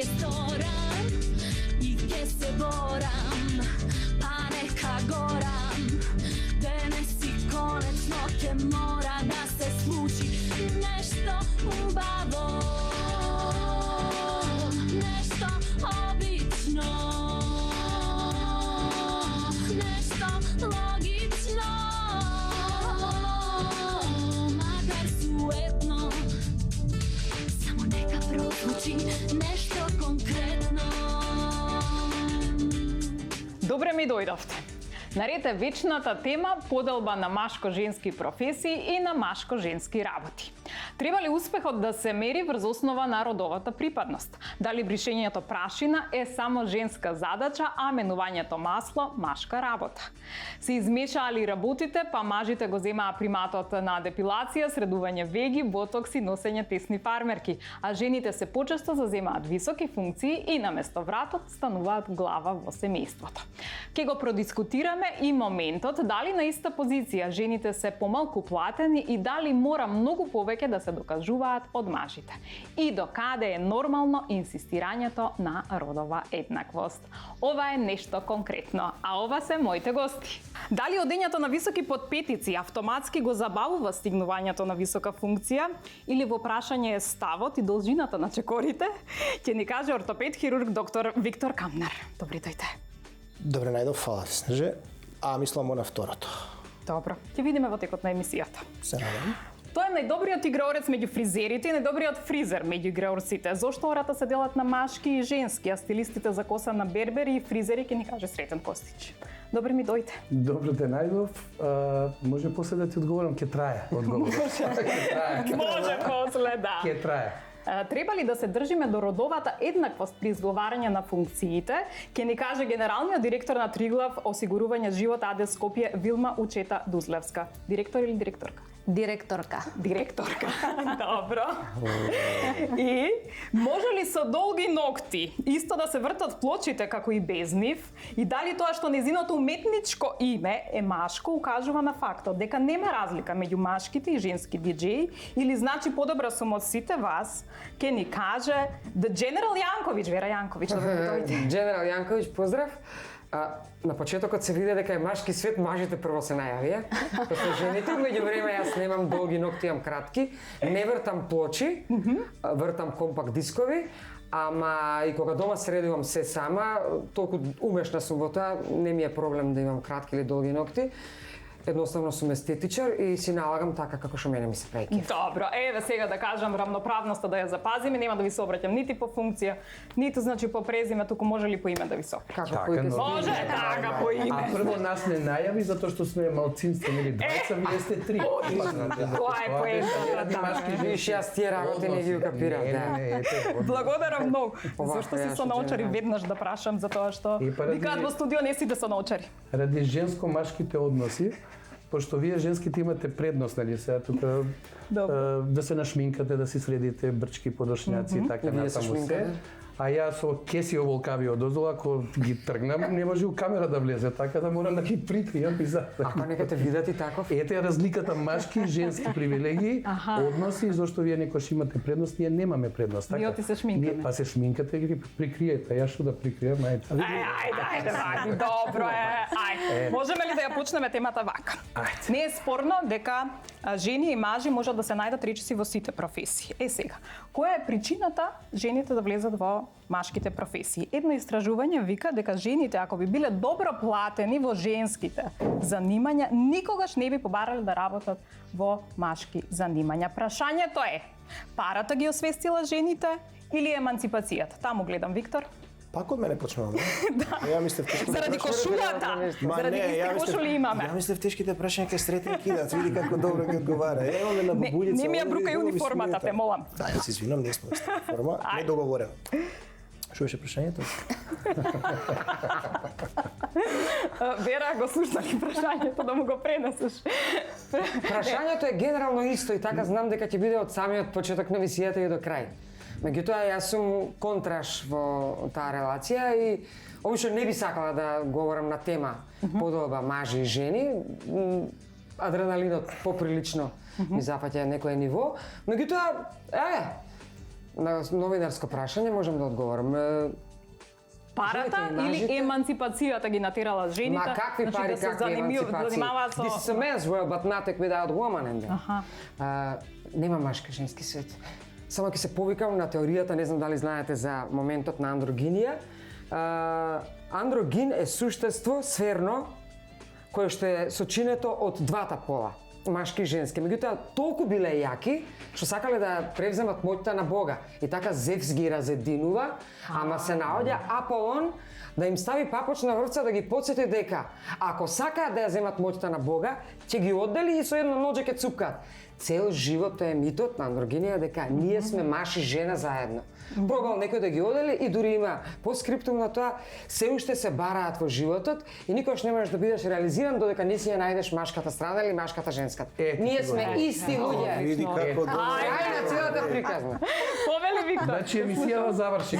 ке сторам и ке се борам, па нека горам. Денес и конечно ке мора да се случи нешто убаво, нешто обично, нешто логично, макар суетно, само нека прозвучи нешто конкретно. Добре ми дојдовте. Наред е вечната тема поделба на машко-женски професии и на машко-женски работи. Треба ли успехот да се мери врз основа на родовата припадност? Дали бришењето прашина е само женска задача, а менувањето масло машка работа? Се измешаали работите, па мажите го земаа приматот на депилација, средување веги, ботокс и носење тесни фармерки, а жените се почесто заземаат високи функции и наместо вратот стануваат глава во семејството. Ке го продискутираме и моментот дали на иста позиција жените се помалку платени и дали мора многу повеќе да се докажуваат од мажите. И докаде е нормално инсистирањето на родова еднаквост. Ова е нешто конкретно, а ова се моите гости. Дали одењето на високи подпетици автоматски го забавува стигнувањето на висока функција или во прашање е ставот и должината на чекорите, ќе ни каже ортопед хирург доктор Виктор Камнер. Добри дојде. Добре, најдов, фала ти, Снеже. А мислам на второто. Добро, ќе видиме во текот на емисијата. Се надам. Тој е најдобриот играорец меѓу фризерите и најдобриот фризер меѓу играорците. Зошто ората се делат на машки и женски, а стилистите за коса на бербери и фризери ќе ни каже Сретен Костич. Добре ми дојде. Добро те најдов. Може после да ти одговорам, ќе трае одговорот. Може после, да. Ќе трае. Треба ли да се држиме до родовата еднаквост при изговарање на функциите? Ќе ни каже генералниот директор на Триглав осигурување живот АД Скопје Вилма Учета Дузлевска. Директор или директорка? Директорка. Директорка. Добро. И може ли со долги ногти исто да се вртат плочите како и без нив? И дали тоа што незиното уметничко име е машко укажува на фактот дека нема разлика меѓу машките и женски диџеи или значи подобра сум од сите вас? Ке ни каже The General Јанковиќ, Вера Јанковиќ, да дојде. General Јанковиќ, поздрав. На почетокот се виде дека е машки свет, мажите прво се најавија. После жените, меѓу време јас немам долги ногти, имам кратки, не вртам плочи, вртам компакт дискови, ама и кога дома средувам се сама, толку умешна сум во тоа, не ми е проблем да имам кратки или долги ногти. Едноставно сум естетичар и си налагам така како што мене ми се праќа. Добро, еве сега да кажам равноправноста да ја запазиме, нема да ви се обраќам нити по функција, ниту значи по презиме, туку може ли по име да ви се обраќам? Како Така, поите но- Може така по име. А прво нас не најави затоа што сме малцинство, нели двајца, вие сте три. Тоа е поентата, да. Виш, јас тие работи не ги укапирам, да. Благодарам многу. Овако Зашто си јас со научари одјавам. веднаш да прашам за тоа што И паради- викаат во студио не сите со научари. Ради женско-машките односи, пошто вие женските имате предност, нели сега тука да се нашминкате, да си следите брчки, подошњаци и така И вие се натаму се. шминкате? А јас со кеси оволкави одоздол, ако ги тргнам, не може у камера да влезе, така да морам да ги прикријам и за. Ако нека те видат и таков. Ете ја разликата машки и женски привилегии, односи, зашто вие некош имате предност, ние немаме предност, така? Ние ти се шминкаме. Ние па се шминкате и ги прикриете, јас што да прикријам, ајде. Ајде, вака. Добро е. Ајде. Можеме ли да ја почнеме темата вака? Ајде. Не е спорно дека жени и мажи можат да се најдат речиси во сите професии. Е сега, која е причината жените да влезат во машките професии? Едно истражување вика дека жените, ако би биле добро платени во женските занимања, никогаш не би побарале да работат во машки занимања. Прашањето е, парата ги освестила жените или еманципацијата? Таму гледам, Виктор. Пак од мене почнуваме. Ја мислев тешките Заради кошулата, заради исти кошули имаме. Ја мислев тешките прашања ке Сретен кидаат, види како добро ги одговара. Имаме на бабулица. Не ми ја овде, брукај друго ми униформата, смета. те молам. Да, јас се извинам, не сме во форма, не договорено. Што беше прашањето? Вера, го слушнали прашањето да му го пренесеш. Прашањето е генерално исто и така знам дека ќе биде од самиот почеток на емисијата и до крај. Меѓутоа, јас сум контраш во таа релација и обично не би сакала да говорам на тема подоба мажи и жени. Адреналинот поприлично ми зафаќа некое ниво. Меѓутоа, На новинарско прашање можам да одговорам. Парата Жените и или мажите- еманципацијата ги натерала жените? Ма какви Значи, пари, да се какви еманципации? занимаваат This is a man's world, but not without woman in there. Аха. Нема машки женски свет. Само ќе се повикам на теоријата, не знам дали знаете за моментот на андрогинија. Андрогин е суштество сферно кое што е сочинето од двата пола, машки и женски. Меѓутоа, толку биле јаки, што сакале да превземат моќта на Бога. И така Зевс ги разединува, ама се наоѓа Аполон да им стави папоч на врвца да ги потсети дека ако сакаат да ја земат моќта на Бога, ќе ги оддели и со едно ноџе ќе цупкаат. Цел живот е митот на андрогинија дека ние сме маж и жена заедно. Пробал некој да ги одели и дури има поскриптум на тоа, се уште се бараат во животот и никош не можеш да бидеш реализиран додека не си ја најдеш машката страна или машката женската. Ние сме исти луѓе. Види како Крај на целата приказна. Повели Виктор. Значи емисијава заврши.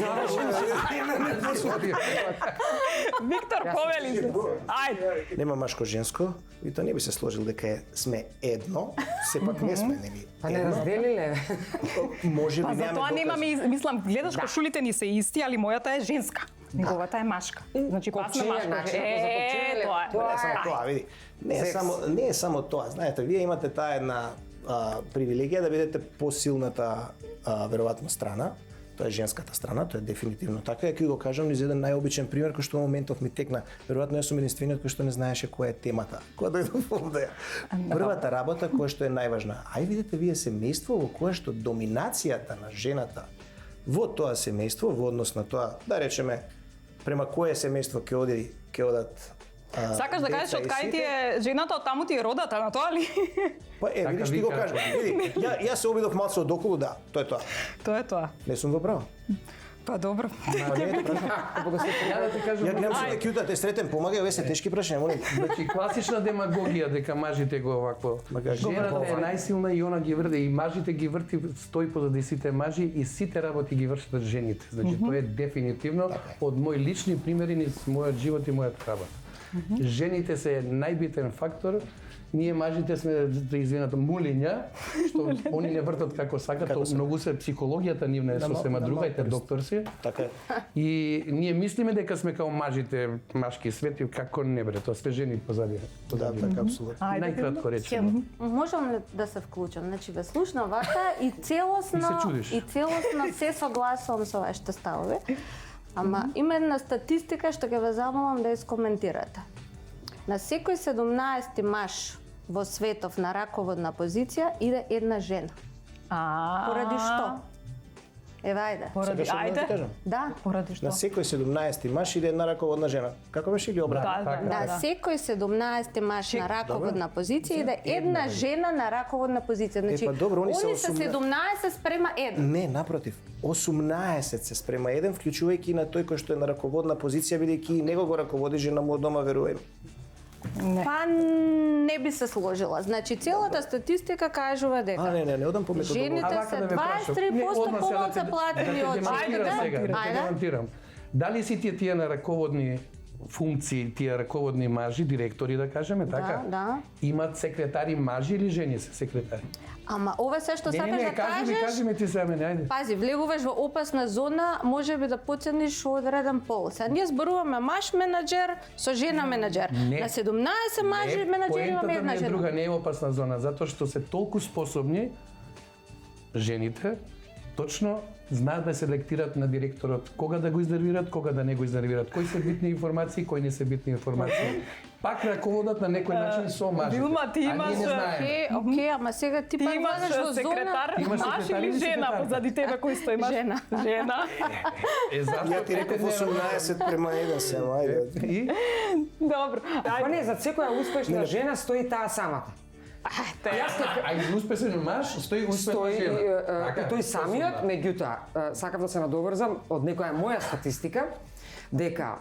Виктор, повели се. Ајде. Нема машко-женско, и тоа не би се сложил дека сме едно, сепак не сме, нели? Па не разделиле. Може би Па немаме затоа немаме, мислам, гледаш кошулите ни се исти, али мојата е женска. Неговата е машка. Значи пасна Копчиња, машка. начинот за копчиње, Тоа е. тоа Не само тоа, види. Не е само тоа. Знаете, вие имате таа една привилегија да бидете посилната веројатно страна. Тоа е женската страна, тоа е дефинитивно така. Ја ќе го кажам низ еден најобичен пример кој што во моментов ми текна. Веројатно јас сум единствениот кој што не знаеше која е темата. Кога дојдов овде. Првата работа која што е најважна. Ај видите вие семејство во кое што доминацијата на жената во тоа семејство, во однос на тоа, да речеме, према кое семејство ќе одат Сакаш да кажеш од кај ти е жената, од таму ти е родата, на тоа ли? Па видиш, ти го вика. кажам. Види, јас се обидов малце од околу, да, тоа е тоа. Тоа е тоа. Не сум во право. Па добро. Па не е така. Ја да ти кажам, Ја гледам се да кјута, те сретен, помагај, овие се тешки прашања, молим. значи класична демагогија дека мажите го овакво. Мага, Жената е најсилна и она ги врди, и мажите ги врти, стои позади сите мажи и сите работи ги вршат жените. Значи тоа е дефинитивно од мои лични примери низ мојот живот и мојот работа. Жените се најбитен фактор. Ние мажите сме, да извинете, мулиња, што они не вртат како сакат, многу се психологијата нивна е сосема друга, и те доктор си. Така е. И ние мислиме дека сме као мажите, машки свет, и како не бре, тоа све жени позади. Да, така, апсолутно. Најкратко речено. Можам ли да се вклучам? Значи ве слушнам вака и целосно И се чудиш. се согласувам со вашите ставови. Ама има една статистика што ќе ве замолам да искоментирате. На секој 17 маж во светов на раководна позиција иде една жена. Поради што? Ева, ајде. Поради, Сакаш да ти ајде. кажам? Да. Поради што? На секој 17 маж иде една раководна жена. Како беше или обратно? Да, секој 17 маж на раководна позиција иде една жена на раководна позиција. Значи, па добро, они се 17 спрема 1. Не, напротив. 18 се спрема 1, вклучувајќи на тој кој што е на раководна позиција, бидејќи и него го раководи жена му од дома, верувам. Па не би се сложила. Значи целата статистика кажува дека Не одам по методологија. жените вака се да ве прашам. 23% Одма сега повеќе платени од демонтирам сега, жените. да те демонтирам. Дали сите тие на раководни функции, тие раководни мажи, директори да кажеме, така? Да. Имат секретари мажи или жени се секретари? Ама ова се што сакаш да кажеш, кажи ми ти се мене, ајде. пази, влегуваш во опасна зона, може би да поцениш одреден пол. Сега ние зборуваме маж менаџер со жена менаџер. Не. На 17 мажи менаџери имаме една не е жена. друга, не е опасна зона, затоа што се толку способни жените, точно знаат да селектират на директорот кога да го изнервират, кога да не го изнервират, кои се битни информации, кои не се битни информации. Пак раководат на некој начин со мажите. Вилма, ти А ние имаш, не знаеме. Окей, ама сега ти Ти пак имаш влезеш во секретар, зона. Имаш маж секретар или или жена секретарка? позади тебе кој стои? Имаш Жена. Жена. Зашто Ја ти реков 18 према 1 сема, ајде. И Добро. Па не, за секоја успешна жена стои таа самата. а из успешен маж стои успешна Стои жена. и тој самиот, меѓутоа, сакав да се надоврзам од некоја моја статистика, дека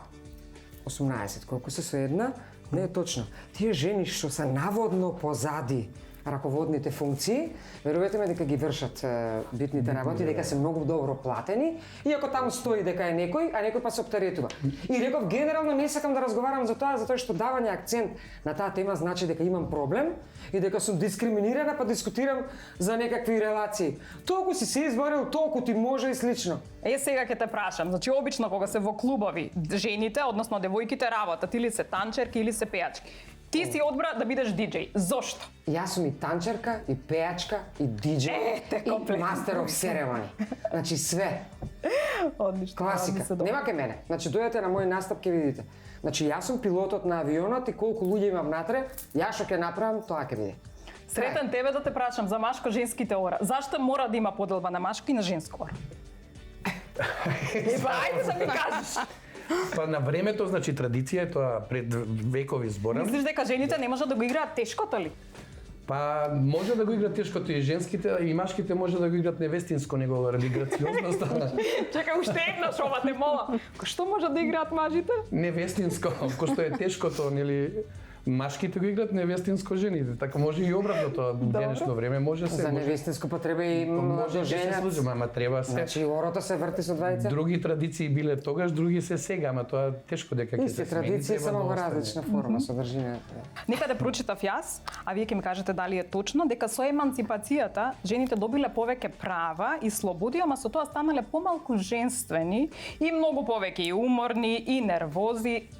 18, колку се со една, не е точно. Тие жени што се наводно позади раководните функции, верувате ме дека ги вршат битните работи, дека се многу добро платени, иако таму стои дека е некој, а некој па се оптеретува. И реков, генерално не сакам да разговарам за тоа, затоа што давање акцент на таа тема значи дека имам проблем и дека сум дискриминирана, па дискутирам за некакви релации. Толку си се изборил, толку ти може и слично. Сега ќе те прашам, значи обично кога се во клубови, жените, односно девојките работат или се танчерки или се пејачки. Ти си одбра да бидеш диџеј. Зошто? Јас сум и танчерка, и пејачка, и диџеј, и мастер of ceremony. Значи све. Одлично. Класика. Нема ке мене. Значи дојдете на мој настап ќе видите. Значи јас сум пилотот на авионот и колку луѓе имам натре, јас што ќе направам, тоа ќе биде. Сретен тебе да те прашам за машко-женските ора. Зашто мора да има поделба на машко и на женско ора? Ајде да ми кажеш. Па на времето, значи традиција е тоа пред векови зборам. Мислиш дека жените не можат да го играат тешкото ли? Па може да го играат тешкото и женските и машките може да го играат невестинско, него ради грациозноста. Чекај уште една шоба те мола. Што можат да играат мажите? Невестинско, кој што е тешкото, нели машките го играат невестинско жените. Така може и обратно тоа денешно време може се. За невестинско потреба и може да се женат. служи, ама треба се. Значи орото се врти со двајца. Други традиции биле тогаш, други се сега, ама тоа тешко дека ќе Исти се смени. традиции, треба само да во остане. различна форма, содржината. Некаде прочитав јас, а вие ќе ми кажете дали е точно, дека со еманципацијата жените добиле повеќе права и слободи, ама со тоа станале помалку женствени и многу повеќе и уморни и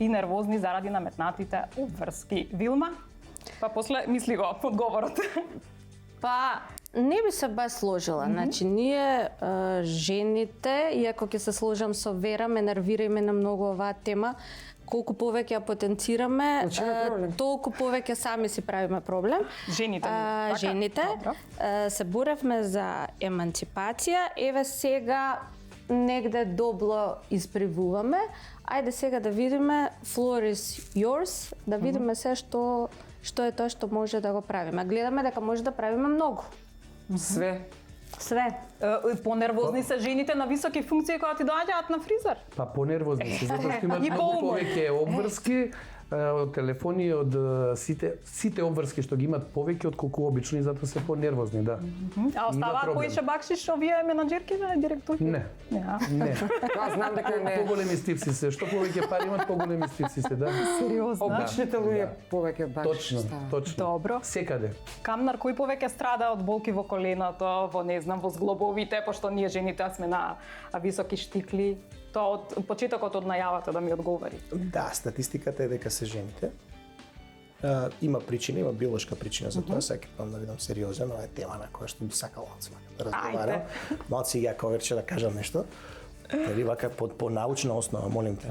нервозни заради наметнатите обврски. Вилма? Па после мисли го одговорот. Па, не би се баш сложила. Значи, ние жените, иако ќе се сложам со Вера, ме нервира и мене многу оваа тема, колку повеќе ја потенцираме, толку повеќе сами си правиме проблем. Жените. Така? Жените. Добро. Се боревме за еманципација, еве сега негде добло испривуваме. Ајде сега да видиме, floor is yours, да видиме се што е тоа што може да го правиме. Гледаме дека може да правиме многу. Све. Све. Понервозни се жените на високи функции кога ти доаѓаат на фризер. Па понервозни се, затоа што имат И многу поуморни. повеќе обврски, од телефони, од сите обврски што ги имат повеќе од колку обично и затоа се понервозни, да. А оставаат проблем. поише бакшиш овие менаџерките, директорки? Не. Не. Тоа знам дека не е. Поголеми стивци се, што повеќе пари имат, поголеми стивци се, да. Сериозно? Обичните луѓе повеќе бакшиш Точно, стават. точно. Добро. Секаде. Камнар, кој повеќе страда од болки во коленото, во не знам, во зглобовите, пошто ние жените сме на високи штикли? Тоа од почетокот од најавата да ми одговори. Да, статистиката е дека се жените. Има причина, има биолошка причина за тоа, сега ќе да видам сериозен, ова е тема на која што би сакал да разговарам. Малци ја коверче да кажам нешто. Дали вака по научна основа, молим те.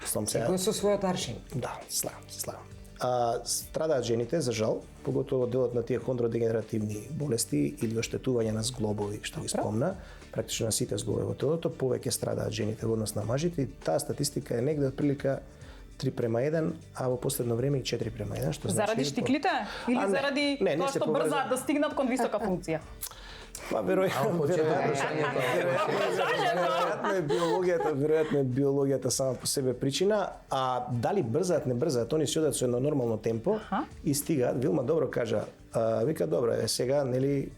Сум се. Кој со својот аршин? Да, славам. Страдаат жените, за жал, поготово делот на тие хондродегенеративни болести или оштетување на зглобови, што ги спомна, практично на сите зглобови во телото, повеќе страдаат жените во однос на мажите и таа статистика е негде отприлика 3:1, а во последно време и 4:1, што значи... Заради штиклите? Или не, заради не тоа се што поврза. брзаат да стигнат кон висока функција? Па веројатно е биологијата сама по себе причина, а дали брзаат, не брзаат, они си одат со едно нормално темпо и стигаат. Вилма добро кажа, вика добро е сега, нели,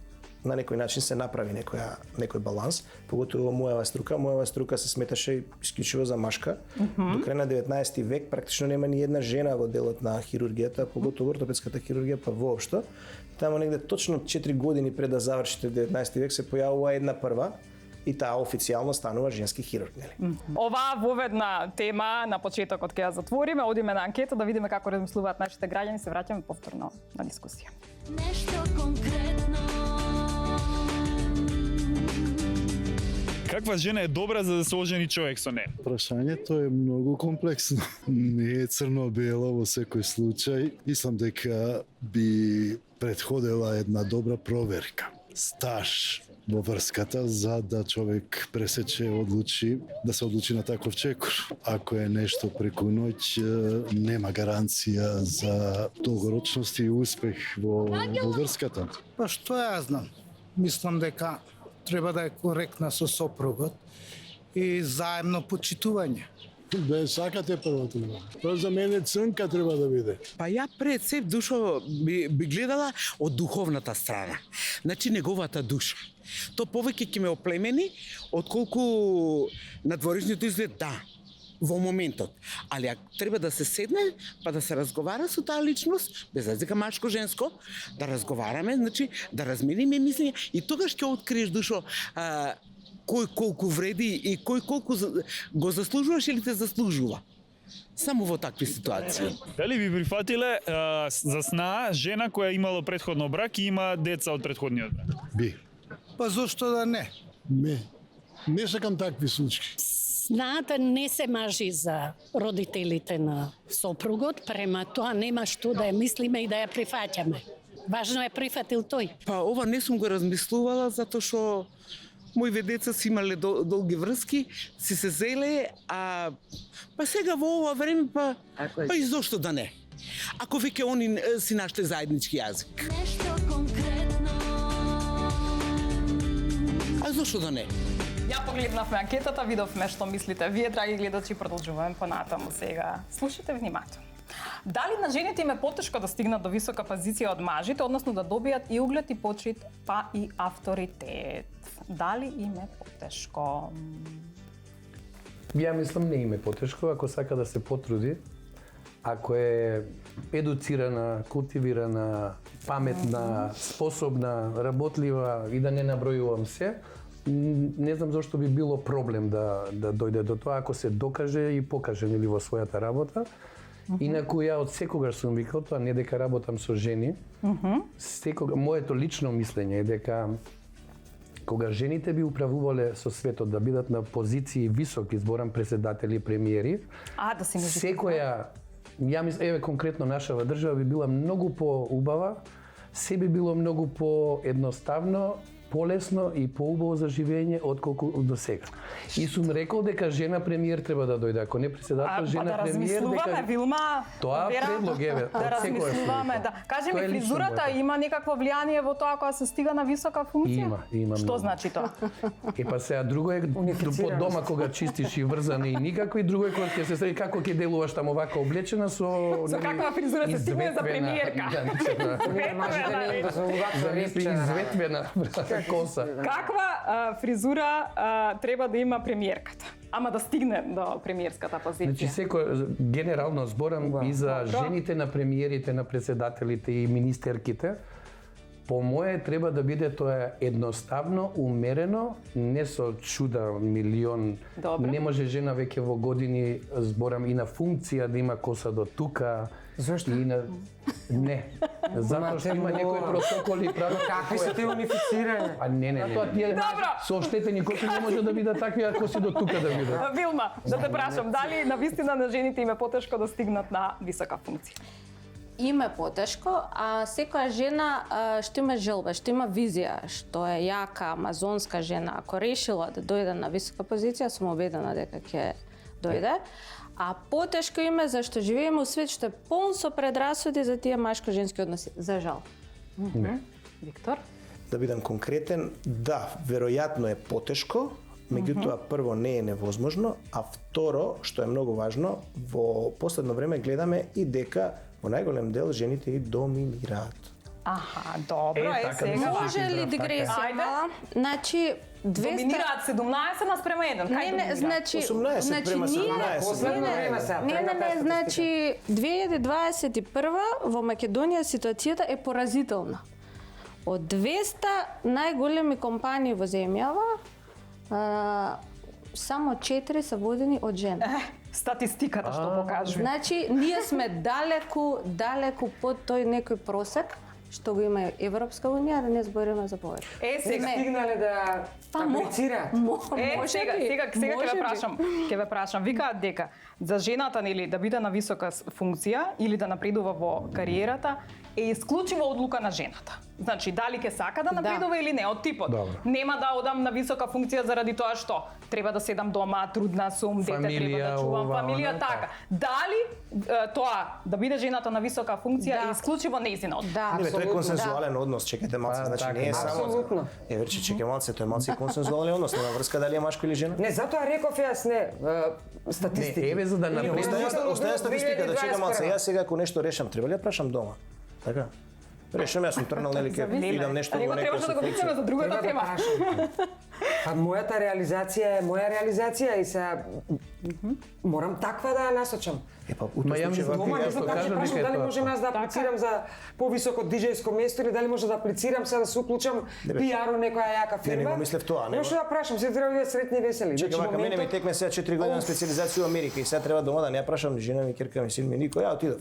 на некој начин се направи некој баланс, поготово мојава струка се сметаше исклучиво за машка. До крај на 19 век практично нема ни една жена во делот на хирургијата, поготово ортопедската хирургија, па воопшто. Тамо негде точно 4 години пред да завршите 19 век се појавува една прва и таа официјално станува женски хирург, нели? Оваа воведна тема на почетокот ќе ја затвориме, одиме на анкета да видиме како размислуваат нашите граѓани, се враќаме повторно на дискусија. Нешто конкретно. Каква жена е добра за да се ожени човек со неа? Прашањето е многу комплексно. Не е црно-бело во секој случај. Мислам дека би предходела една добра проверка. Стаж во врската за да човек пресече да се одлучи на таков чекор. Ако е нешто преку ноќ, нема гаранција за долгорочност и успех во врската. Па што ја знам? Мислам дека треба да е коректна со сопругот и заемно почитување. Да сакате првото. Тоа за мене црнка треба да биде. Па ја пред се душо би гледала од духовната страна. Значи неговата душа. То повеќе ќе ме оплемени отколку надворешниот изглед, да, во моментот. Али ако треба да се седне, па да се разговара со таа личност, без разлика машко-женско, да разговараме, значи да размениме мислење и тогаш ќе откриеш душо кој колку вреди и кој колку го заслужуваш или те заслужува. Само во такви ситуации. Дали би прифатиле за снаа жена која имала претходно брак и има деца од претходниот брак? Би. Па зошто да не? Не сакам такви случаи. Снаата не се мажи за родителите на сопругот, према тоа нема што да ја мислиме и да ја прифаќаме. Важно е прифатил тој. Па ова не сум го размислувала затоа што моите деца си имале долги врски, си се зеле, па сега во ова време па и зошто да не? Ако веќе они си нашли заеднички јазик. Нешто конкретно. А зошто да не? Ја погледнавме анкетата, видовме што мислите вие, драги гледачи, продолжуваме понатаму сега. Слушайте внимателно. Дали на жените им е потешко да стигнат до висока позиција од мажите, односно да добијат и углед и почит, па и авторитет? Дали им е потешко? Ја мислам не им е потешко, ако сака да се потруди, ако е едуцирана, култивирана, паметна, способна, работлива и да не набројувам се, не знам зошто би било проблем да дојде до тоа ако се докаже и покаже нели во својата работа. Инаку ја од секогаш сум викал тоа, не дека работам со жени. Секогаш моето лично мислење е дека кога жените би управувале со светот да бидат на позиции високи, зборам председатели, премиери, Да се секоја, ја мислам, еве конкретно нашава држава би била многу поубава, се би било многу поедноставно, полесно и поубаво за живење отколку до сега. И сум рекол дека жена премиер треба да дојде, ако не председател, жена да премиер размислуваме, Вилма. Тоа предлог еве, да размислуваме, да. Кажи ми, фризурата има некакво влијание во тоа кога се стига на висока функција? Има. Што многу. значи тоа? Па сега друго е под дома кога чистиш и врзане и никако, и друго е кога ќе се среди како ќе делуваш таму вака облечена со каква фризура се стигне за премиерка? Мажите не им да се уваква изветвена коса. Каква фризура треба да има премиерката? Ама да стигне до премиерската позиција. Значи секој генерално зборам и за жените на премиерите, на председателите и министерките. По мое треба да биде тоа едноставно, умерено, не со чуда милион. Добре. Не може жена веќе во години, зборам и на функција да има коса до тука. Зошто? И на... Не. Затоа што има некои протоколи и правила. Какви се те унифицирање? Не. Тоа тие со оштетени коси не може да бидат такви, ако си до тука да бидат. Вилма, да те прашам, дали на вистина на жените им е потешко да стигнат на висока функција? Им е потешко, а секоја жена што има желба, што има визија, што е јака, амазонска жена, ако решила да дојде на висока позиција, сум убедена дека ќе дојде. А потешко им е зашто живееме у свет што е полн со предрасуди за тие машко-женски односи, за жал. Виктор? Да бидам конкретен, да, веројатно е потешко, меѓутоа прво не е невозможно, а второ, што е многу важно, во последно време гледаме и дека во најголем дел жените и доминираат. Аха, добро, сега. Може ли дигресија мала? Значи, доминираат 17 наспрема 1. Не, значи 18 према 17. Последно време сега. Не, значи 2021 во Македонија ситуацијата е поразителна. Од 200 најголеми компании во земјава, само 4 се водени од жени. Статистиката што покажува. Значи, ние сме далеку под тој некој просек што го има Европска унија, да не збориме за повеќе. Сега стигнале да аплицираат. Сега ќе ве прашам. Викаат дека за жената нели да биде на висока функција или да напредува во кариерата е исклучиво одлука на жената. Значи, дали ќе сака да напредува или не, од типот. Добро. Нема да одам на висока функција заради тоа што треба да седам дома, трудна сум, дете треба да чувам, фамилија, така. Дали тоа да биде жената на висока функција е исклучиво нејзина одлука. Да, Не, тоа е консензуален однос, чекајте малце, значи не е само. Апсолутно. Верче, чекај малце, тоа е малце консензуален однос, нема врска дали е машко или жена. Не, затоа реков јас не статистики. Не, еве за да Или напредува. Остаја статистика да чека малце. 2021. Јас сега ако нешто решам, треба ли да прашам дома? Така? Решам, јас сум трнал, нели, ке идам нешто Него во некоја требаше да го викнеме за другата Треба да тема. прашам. А мојата реализација е моја реализација и се морам таква да ја насочам. Епа, Ма ја мислам, Дома не јас знам го како ќе кажам прашам дека е дали тоа. можам јас да аплицирам за повисоко диџејско место или дали може да аплицирам сега да се уклучам пиар у некоја јака Не, фирма. не го мислев тоа, Не што да прашам, се треба да бидат сретни и весели. Чекай, Значи, мака, мене ми моментот- текме сега 4 години на специализација во Америка и сега треба дома да не ја прашам жена ми, керка ми, син ми, никој, ја отидов.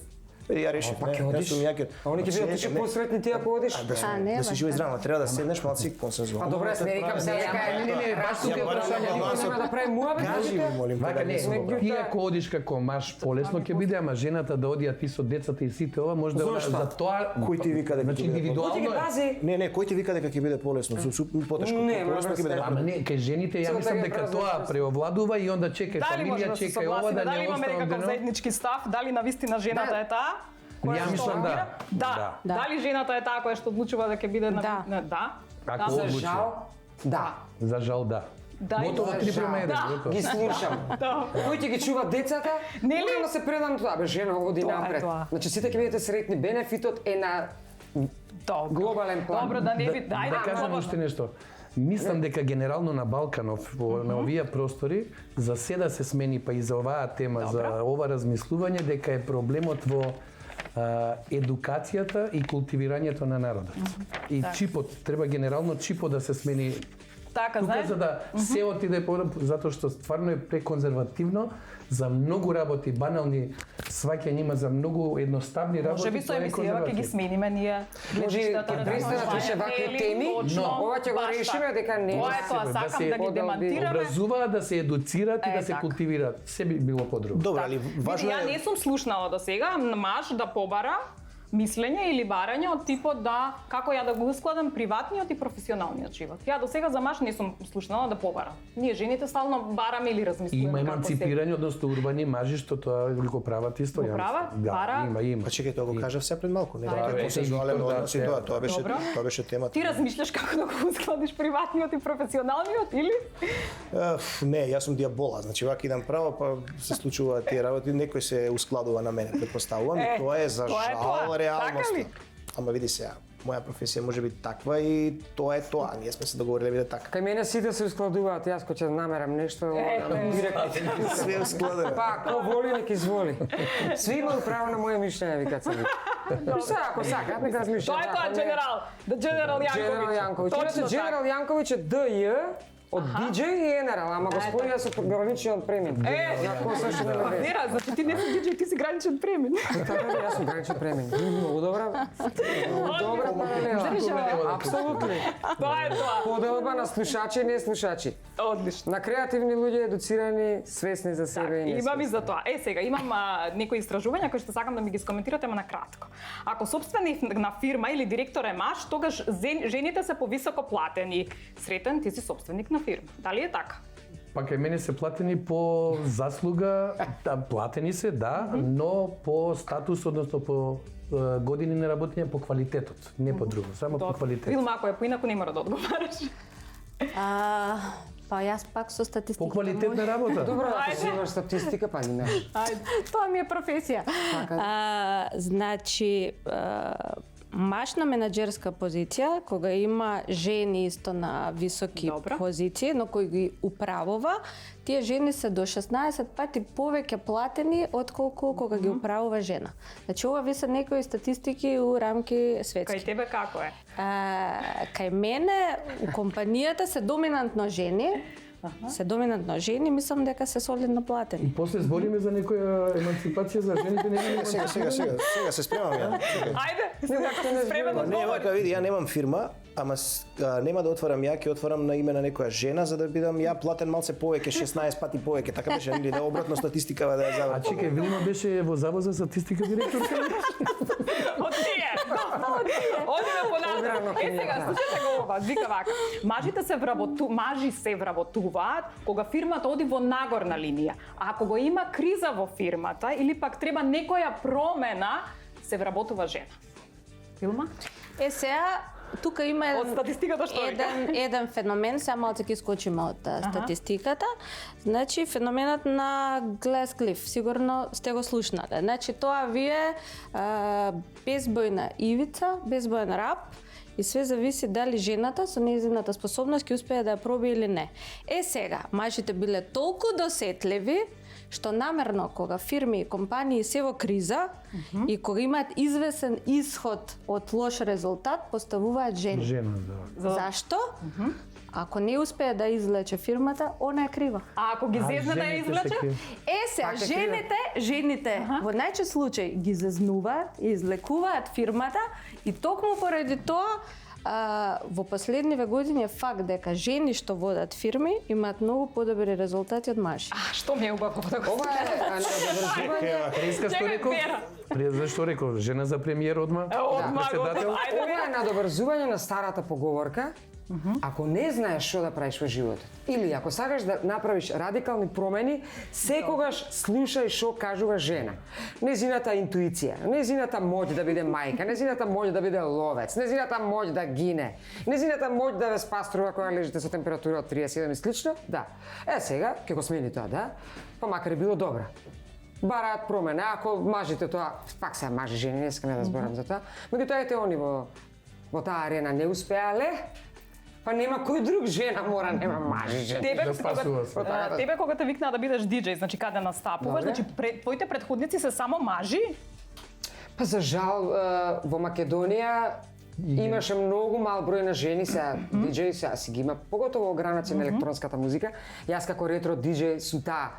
Ја решив, Па не, ќе јас одиш. сум јакер. А они ќе бидат тише посретни ти ако одиш. не, Да си баш живееш така. здраво, треба да седнеш малци консензуално. Па добре, не викам се дека Не, баш тука е прашање. никој нема да прави муабет, Кажи ми, молим те, Вака да не, не сум добра. ти ако одиш како маж полесно ќе биде, ама жената да оди а ти со децата и сите ова може да Зошто? за тоа Кој ти вика дека значи ќе биде индивидуално Ти ги е. пази. Не, кој ти вика дека ќе биде полесно? Потешко. Не, Полесно ќе биде. Ама не, кај жените ја Цело мислам да ги дека празнуваш тоа просто. преовладува и онда чекај Дали може фамилија, да се чекај ова согласиме, да дали не имаме оставам некаков дено. заеднички став, дали навистина жената е таа? која Ја што мислам да. лобира? Да. Да. Дали жената е таа која што одлучува дека ќе биде на Да. да? Ако За одлучи. жал, да. За жал да. Да, Готово за 3:1, жал. готово. Ги слушам. Да. Кој ќе ги чува децата? Нели? Морам да се предам тоа, бе, жена води Тоа е напред. тоа. Значи сите ќе бидете сретни, бенефитот е на Добро. глобален план. Добро, да не би... Да Ајде, кажам слободно. уште нешто. Мислам дека генерално на Балканов, на овие простори, за се да се смени, па и за оваа тема, за ова размислување, дека е проблемот во едукацијата и култивирањето на народот. И чипот, треба генерално чипот да се смени Така, тука знаеш? за да се отиде затоа што стварно е преконзервативно за многу работи, банални сваќања има за многу едноставни работи. Може би со тоа е емисијава ќе ги конзервативно. смениме ние Може гледачите ќе престанат више вакви теми, но ова ќе го решиме дека не Тоа е тоа, Да сакам се да ги демантираме. Образуваат, да се едуцираат и Е, да се така. култивираат. Се би било подруго. Добро, али Види, важно ја е не сум слушнала до сега маж да побара мислење или барање од типот да како ја да го ускладам приватниот и професионалниот живот. Ја до сега за маж не сум слушнала да побара. Ние жените стално бараме или И размислуваме има како се. еманципирање, односно урбани мажи што тоа го прават исто. Го ја прават? мислам. Да, Бара? има. Па чекај, тоа го кажав сега пред малку, не Ајде. дека е консензуален Да, однос и да. тоа беше Добро. тоа беше темата. Ти размишляш како да го ускладиш приватниот и професионалниот или? Не, јас сум диабола, значи вака идам право, па се случуваат тие работи, некој се ускладува на мене, претпоставувам, и тоа е за тоа е жал тоа. реалност. Така ли? Ама види сега, моја професија може би таква и тоа е тоа, ние сме се договориле да биде така. Кај мене сите се ускладуваат, јас кој ќе намерам нешто, директно. Све е ускладено. Па, ко воли, нека изволи. Сви имаат право на моje мишљење, викаат се. Се, ако сакаат, нека размишлјаат. Тоа е тоа, генерал. Да Генерал Генерал Јанковиќ. Јанковиќ. Точно Иначе, Генерал Јанковиќ е ДЈ од диџеј и генерал, ама господија со граничен премин. На кој се што не ме вези. Вера, значи ти не си диџеј, ти си граничен премин. Така да, јас сум граничен премин. Многу добра. Многу добра паралела. Апсолутно. Тоа е тоа. Поделба на слушачи и не слушачи. Одлично. На креативни луѓе, едуцирани, свесни за себе и не Имам и свесни. за тоа. Сега, имам некои истражувања кои што сакам да ми ги скоментирате, ама на кратко. Ако собственик на фирма или директор е маж, тогаш жените се повисоко платени. Сретен, ти си собственик на фирма. Дали е така? Па кај мене се платени по заслуга, да, платени се, да, но по статус, односно по години на работење, по квалитетот, не по друго, само по квалитет. Вилма, ако е поинаку не мора да одговараш. Па јас пак со статистика. По квалитетна работа. Добро, ако Ајде. си имаш статистика, па не знаеш. Тоа ми е професија. Значи, маж на менаџерска позиција, кога има жени исто на високи Добро. позиции, но кој ги управува, тие жени се до 16 пати повеќе платени отколку кога ги управува жена. Значи, ова ви се некои статистики у рамки светски. Кај тебе како е? Кај мене, у компанијата се доминантно жени, мислам дека се солидно платени. После збориме за некоја еманципација за жените, не Сега се спремам ја. Чекај. Ајде, сега се спремен да Не, вака одговори. види, ја немам фирма, ама нема да отворам ја, ќе отворам на име на некоја жена за да бидам ја платен малце повеќе, 16 пати повеќе, така беше, или да обратно статистикава да ја А завршам. чекај, Вилма беше во Завод за статистика директорка? Од тие. Одиме понатаму. Огромно Сега, книга. слушате го ова, вика вака. Мажи се вработуваат кога фирмата оди во нагорна линија. А ако го има криза во фирмата или пак треба некоја промена, се вработува жена. Илма? Сега тука има Од статистиката што вика? еден феномен, само малце ќе искочиме од статистиката. Значи феноменот на Glass-Cliff, сигурно сте го слушнале. Значи тоа вие безбојна ивица, безбојен раб, и све зависи дали жената со нејзината способност ќе успее да ја проби или не. Сега, мажите биле толку досетливи што намерно кога фирми и компании се во криза и кога имаат извесен исход од лош резултат, поставуваат жени. Жена, да. Зашто? Ако не успее да излече фирмата, она е крива. А ако ги зезне да ја жените се извлече? криви. Сега, жените во најчест случај ги зезнуваат и излекуваат фирмата и токму поради тоа во последниве години е факт дека жени што водат фирми имаат многу подобри резултати од мажи. Што ми е убаво да го Ова е недовршување. Треска што реков? Зашто реков? Жена за премиер одма? Председател? Ова е надобрзување на старата поговорка. Ако не знаеш што да правиш во животот, или ако сакаш да направиш радикални промени, секогаш слушај што кажува жена. Незината интуиција, незината моќ да биде мајка, незината моќ да биде ловец, незината моќ да гине, незината моќ да ве спаструва кога лежите со температура од 37 и слично, да. Сега ќе го смени тоа, да? Па макар и било добра. Бараат промена, ако мажите тоа, пак се мажи жени, не искам да зборам за тоа, меѓутоа ете они во таа арена не успеале, па нема кој друг жена мора, нема мажи жена. Тебе кога те викнаа да бидеш диџеј, значи каде настапуваш, Добре. значи твоите претходници се само мажи? Па за жал во Македонија имаше многу мал број на жени, сега диџеи сега си ги има, поготово во граници на електронската музика. Јас како ретро диџеј сум таа.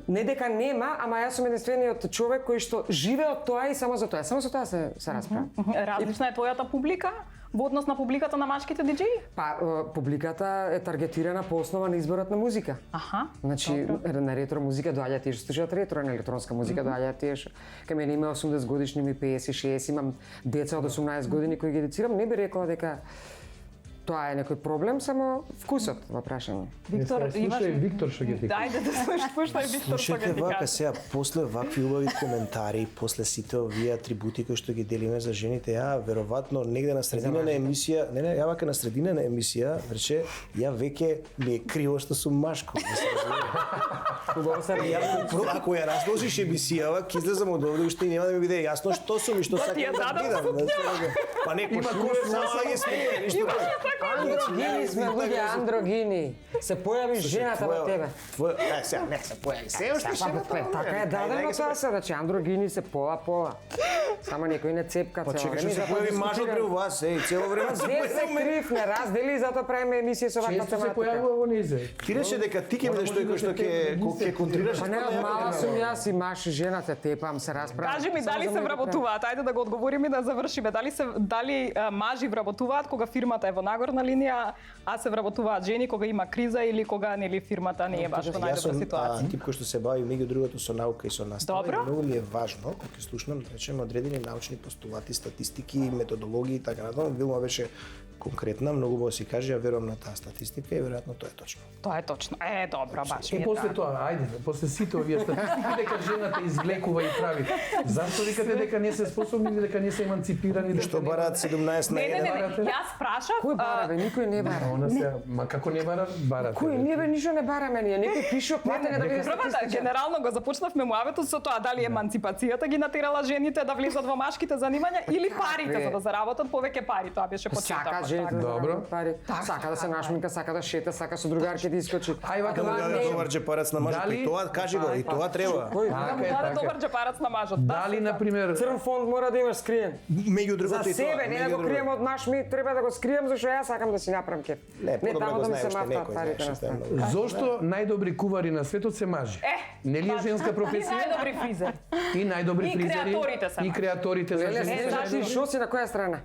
Не дека нема, ама јас сум единствениот човек кој што живее од тоа и само за тоа. Само за тоа се расправа. Различна е твојата публика во однос на публиката на машките диџеи? Па публиката е таргетирана по основа на изборот на музика. Аха. Значи на ретро музика доаѓаат тие што слушаат ретро, на електронска музика доаѓаат тие што кај мене има 80 годишни, ми 50, 60, имам деца од 18 години кои ги едуцирам, не би рекла дека тоа е некој проблем, само вкусот во прашање. Виктор, Слушај Виктор што ќе ти кажа. Дајде да слушај Виктор што ќе Слушайте ти вака каже. сега, после вакви убави коментари, после сите овие атрибути кои што ги делиме за жените, ја веројатно негде на средина на емисија, ја вака на средина на емисија, рече, ја веќе ми е криво што сум машко. Ако ја разложиш емисијава, ќе излезам од овде уште и нема да ми биде јасно што сум и што Да, ти ја сакам да дадам бидам. Па не, кошуле, сама ги смее, ништо друго. Андрогини сме луѓе, андрогини. Се појави жената во тебе. Сега не се појави. Се уште Така е дадено тоа се, значи андрогини се пола. Само некој не цепка Па цело чекаш време. се појави мажот при вас, цело време се Не се крив, не раздели, затоа правиме емисија со ваква Често се тематика. појавува во незе. Ти рече дека ти ќе бидеш тој кој што ќе контрираш. Па не, од мала сум јас и маш и жената тепам, се расправам. Кажи ми дали се вработуваат, ајде да го одговориме и да завршиме. Дали мажи вработуваат кога фирмата е во нагорна линија, а се вработуваат жени кога има криза или кога нели фирмата не е баш во Јас најдобра сум ситуација. тип кој што се бави меѓу другото со наука и со настава. Добро. И многу ми е важно кога ќе слушнам, да речеме, одредени научни постулати, статистики, методологии и така натаму. Вилма беше конкретна, многу убаво си каже, ја верувам на таа статистика и веројатно тоа е точно. Тоа е точно. Добро, баш ми И е после драго. тоа, ајде, после сите овие статистики дека жената извлекува и прави. Зашто викате дека не се способни или дека не се еманципирани? Што бараат 17 на Не, 1? јас прашав, Кој бара бе? Никој не бара. Она се, ма како не барате? Кој не бе, ништо не бараме ние. Некој пише платене да биде првата статистичар. генерално го започнавме муавето со тоа дали еманципацијата ги натерала жените да влезат во машките занимања или парите за да заработат повеќе пари, тоа беше Сака почетокот. жените да Добро. заработат пари. Сака да се нашминка, сака да шета, сака со другарки да искочи. Ај вака Кога да даде добар джепарац на мажот, Дали- и тоа кажи го, и тоа треба. Кој? Да му даде добар джепарац на мажот. Дали, например, Црн фонд мора да имаш скриен. Меѓу За другото и тоа. себе, не да меѓу го крием другото. од наш ми, треба да го скрием зашто јас сакам да си направам кеф. Не, подобро таму го да ми се знаеш, што мафтаат некој парите знаеш, на што е страна. многу. зошто најдобри кувари на светот се мажи? Нели е женска професија? И најдобри фризери. И најдобри И фризери. креаторите се И мажи. креаторите за Леле, жени. значи шо си на која страна?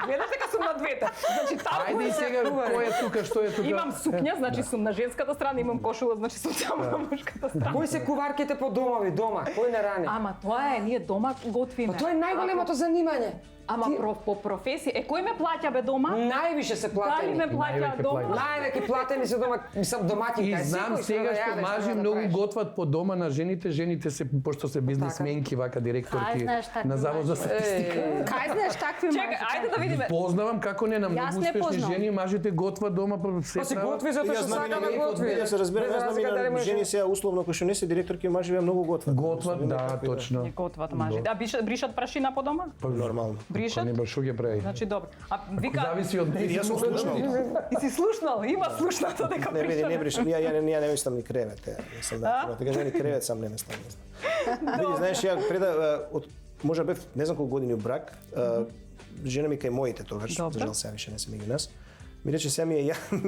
Гледаш дека сум на двете. Значи таму Ајде и сега, кој е тука, што е тука? имам сукња, значи сум на женската страна, имам кошула, значи сум таму на мушката страна. Кои се куварките по домови, дома? Кој не рани? Ама тоа е, ние дома готвиме. Па тоа е најголемото занимање. Ама по професија, кој ме плаќа бе дома? Највише се Дали платени. ме плаќа Највеќе дома? плаќа. Највеќе платени се дома, мислам домаќинка. И знам сега што мажи многу готват по дома на жените, жените се пошто се бизнесменки, вака директорки Ај, знаеш такви на завод за мажи. статистика. Кај знаеш такви Чекај, ајде да видиме. Познавам како не на Јас многу не успешни познавам. жени, мажите готват дома по се Па се прават. готви затоа што сака да готви. Ја се разберам, Без јас знам и разлика дали на може- жени сега условно кои што не се директорки, мажи многу готват. Готват, да, точно. Не готват мажи. Да, бришат прашина по дома? Нормално. Бришат? Не баш што ги прави. Значи добро. А вика, Зависи од Јас сум слушнал. и си слушнал, има слушнато дека Не, не бришат. бришам, ја не мислам ни кревет, мислам да, да кажа ни кревет сам не мислам. Види, знаеш, ја преда од може бев не знам колку години у брак, жена ми кај моите тогаш, Добро. за жал сега више не се меѓу нас. Ми рече сега ми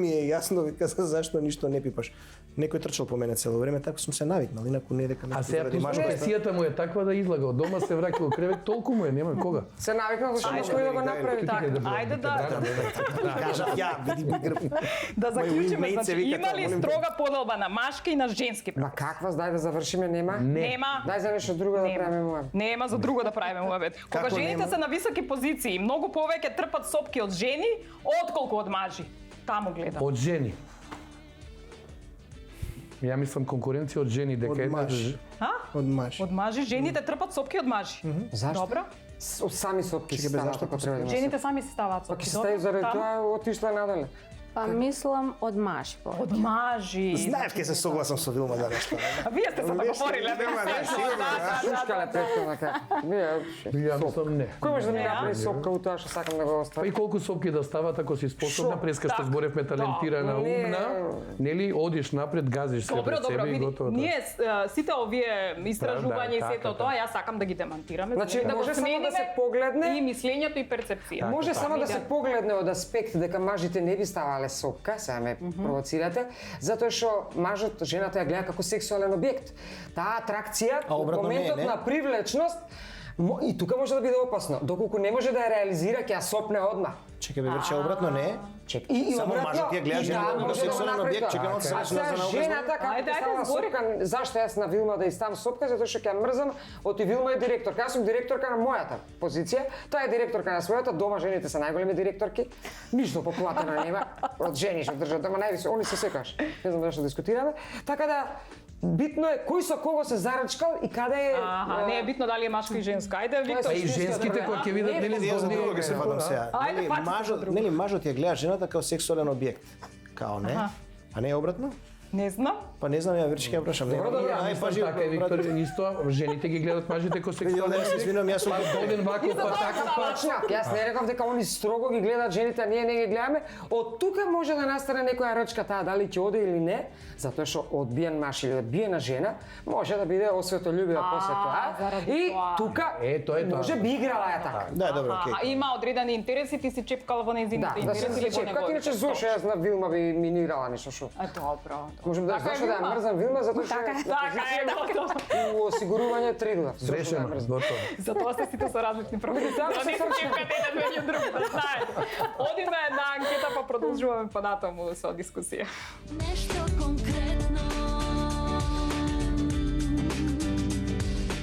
е јасно, вика зашто ништо не пипаш. Некој трчал по мене цело време, така сум се навикнал, инаку не дека А сега професијата му е таква да излага од дома, се враќа во кревет, толку му е, нема кога. Се навикнал зашто некој да го направи. Така, ајде да кажав ја, види ми грб. да заклучиме, уимејце значи вика има тоа, ли молим те. строга поделба на машки и на женски прав? Ма каква, дај да завршиме, нема? Нема. Дај за нешто друго да Нема. правиме муабет. Нема за друго да правиме муабет. Кога Како жените нема? се на високи позиции, многу повеќе трпат сопки од жени отколку од мажи. Таму гледам. Од жени. Ја мислам конкуренција од жени дека Од една маж. А? Од маж. Од мажи, жените трпат сопки од мажи. Зашто? Добро. Од сами сопки се Чекај, бе, стават зашто ако треба да има Жените сами се ставаат Па ќе сопки. се стави заради тоа отишла надале. Па мислам од мажи повеќе. Од мажи. Знаеш ке се согласам со Вилма за нешто. А вие сте се така говориле, Слушкале претходно како. Ја мислам не. Кој може да ми направи сопка у тоа што сакам да го Па оставам? и колку сопки да стават ако си способна, преска што Так. зборевме талентирана, Не. умна, нели одиш напред, газиш се Добро, пред добро, себе и види, готово. ние сите овие истражувања и Да, сето така, тоа, јас сакам да ги демантираме. Значи, да го може само да се смениме погледне. и мислењето и перцепција. Може само да се погледне од аспект дека мажите не би ставале сопка, сега ме провоцирате, затоа што мажот жената ја гледа како сексуален објект. Таа атракција, А обратно не е, моментот не? на привлечност, и тука може да биде опасно. Доколку не може да ја реализира, ќе ја сопне одма. Чекај бе, верче обратно не е. Чек. И Само обратно, мажот ја гледа и жената таа како може да го сексуален направи објект, тоа. чекај, он се А рече сега на наука жената како Ајде, ќе става ајде, збори. сопка, зашто јас на Вилма да и ставам сопка, затоа што ќе ја мрзам, оти Вилма е директорка, јас сум директорка на мојата позиција, таа е директорка на својата, дома жените се најголеми директорки, ништо поплатено нема од жени што држат, ама највише, они се секаш. Не знам зашто дискутираме. Така да битно е кој со кого се зарачкал и каде е. Аха, не е битно дали е машка и женска. Ајде, Виктор. Па и женските кои ќе видат нели Јас за друго ќе се фатам сега. Ајде, Нели, фати се за мажот, друго. нели мажот ја гледа жената како сексуален објект. Као не? Аха. А не е обратно? Не знам. Па не знам, ја верче ќе ја прашам. Добро, добро, ја мислам така е, Виктор, исто, жените ги гледат мажите како сексуални. Јас се извинувам, јас сум Доден ваков, па така, па Точно, јас не реков дека они строго ги гледаат жените, а ние не ги гледаме. Од тука може да настане некоја рачка таа дали ќе оде или не, затоа што одбиен маж или одбиена жена може да биде осветољубива после тоа. заради И тоа. тука Тоа е тоа. може би играла ја така. Да, добро, Аха, окей. има одредени интереси, ти си чепкал во нејзините Да, да се интереси или во чека. Како иначе неговите. зошто јас на Вилма би минирала нешто шо? А добро. Можам да Така е зашто да ја Вилма. мрзам Вилма затоа што Така е, готово. у осигурување тридла. Зошто да ја решено, мрзам? готово. Затоа сте сите со различни професии. Да, Да се не се срчам. чепкате еден меѓу друг, да знаете. Одиме на анкета па продолжуваме понатаму со дискусија. Нешто конкретно.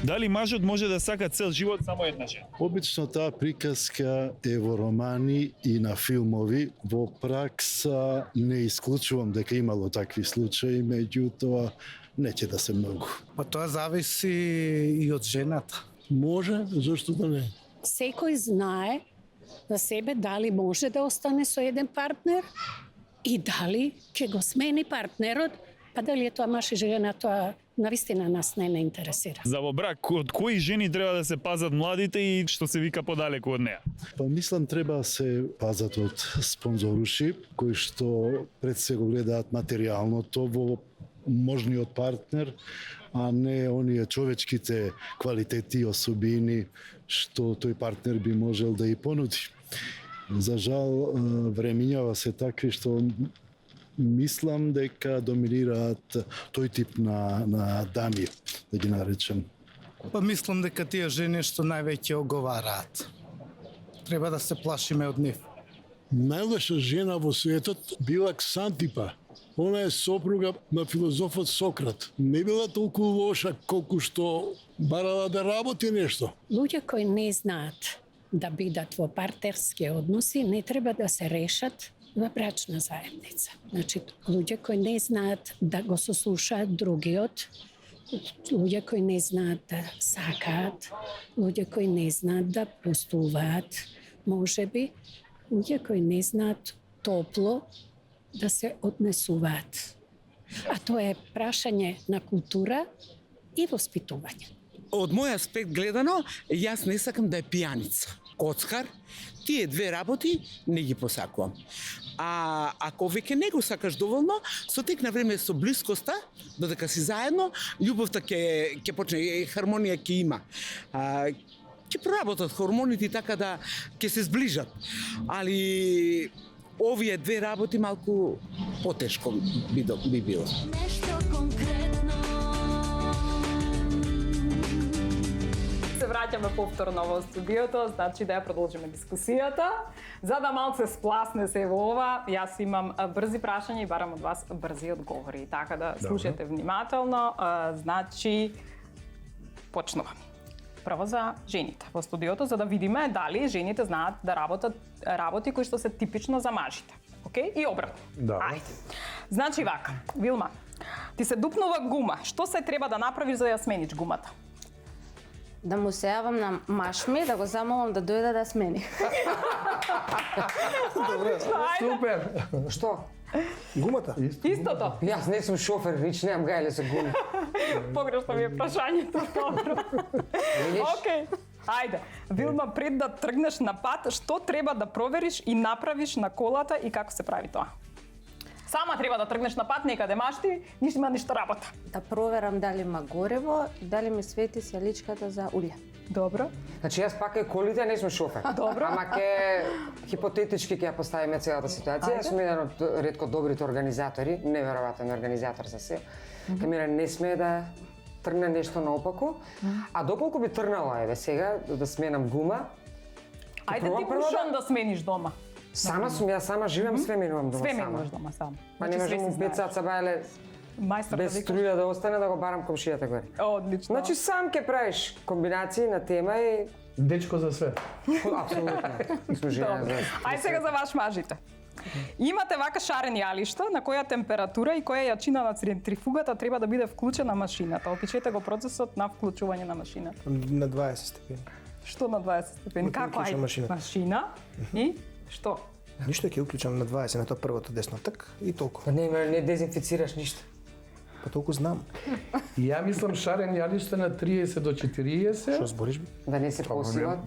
Дали мажот може да сака цел живот само една жена? Обично таа приказка е во романи и на филмови. Во пракса не исклучувам дека имало такви случаи, меѓутоа не ќе да се многу. Па тоа зависи и од жената. Може, зашто да не? Секој знае за себе дали може да остане со еден партнер и дали ќе го смени партнерот, па дали е тоа маж и жена, тоа навистина нас не интересира. За во брак, од кои жени треба да се пазат младите и што се вика подалеку од неа? Па мислам треба да се пазат од спонзоруши кои што пред се го гледаат материјалното во можниот партнер, а не оние човечките квалитети и особини што тој партнер би можел да и понуди. За жал, времињава се такви што мислам дека доминираат тој тип на дами, да ги наречем. Па мислам дека тие жени што највеќе оговараат. Треба да се плашиме од нив. Најлоша жена во светот била Ксантипа. Она е сопруга на филозофот Сократ. Не била толку лоша колку што барала да работи нешто. Луѓе кои не знаат да бидат во партнерски односи не треба да се решат во брачна заедница. Значи, луѓе кои не знаат да го сослушаат другиот, луѓе кои не знаат да сакаат, луѓе кои не знаат да пустуваат, можеби, луѓе кои не знаат топло да се однесуваат. А тоа е прашање на култура и воспитување. Од мој аспект гледано, јас не сакам да е пијаница, коцкар, тие две работи не ги посакувам. А ако веќе не го сакаш доволно, со тек на време со блискоста, додека си заедно, љубовта ќе почне, хармонија ќе има. Ќе проработат хормоните така да ќе се зближат. Али овие две работи малку потешко би било. Нешто конкретно. Се враќаме повторно во студиото, значи да ја продолжиме дискусијата. За да малце спласне се во ова, јас имам брзи прашања и барам од вас брзи одговори. Така да слушате внимателно, значи почнувам. Прво за жените во студиото, за да видиме дали жените знаат да работат работи кои што се типично за мажите. Океј? И обратно. Да. Ајде. Значи вака, Вилма, ти се дупнува гума. Што се треба да направиш за да ја смениш гумата? Да му се јавам на маш ми, да го замолам да дојде да смени. Супер. Што? Гумата? Истото. Јас не сум шофер, рич немам гајле со гуми. Погрешно ми е прашањето. Добро. Океј. Ајде, Вилма, пред да тргнеш на пат, што треба да провериш и направиш на колата и како се прави тоа? Сама треба да тргнеш на пат некаде машти, нема ништо работа. Да проверам дали има гориво и дали ми свети сјаличката за улје. Добро. Значи јас пак и колите не сум шофер. Добро. Ама ке хипотетички ќе ја поставиме целата ситуација. Јас сум еден од ретко добрите организатори, неверојатен организатор за се. Кај мене не смее да тргне нешто наопаку, а доколку би тргнала еве сега да сменам гума. Ајде ти пушон да смениш дома. Сама сум, јас сама живеам, све менувам дома Све сама. менуваш дома сам. Па не можам у 5 саца бајле Мајстор без струја да остане да го барам комшијата горе. Одлично. Значи сам ќе правиш комбинации на тема и Дечко за све. апсолутно. Сум жена Добро. за. Ај сега за ваш мажите. Имате вака шарени јалишта на која температура и која јачина на центрифугата треба да биде вклучена машината. Опишете го процесот на вклучување на машината. На 20 степени. Што на 20 степени? Ќе Како уклучам машината. Машина и што? Ништо ќе уклучам на 20 на тоа првото десно так и толку. Па не дезинфицираш ништо. Па толку знам. Ја мислам шарен јалиште на 30 до 40. Што збориш бе? Да не се посилат.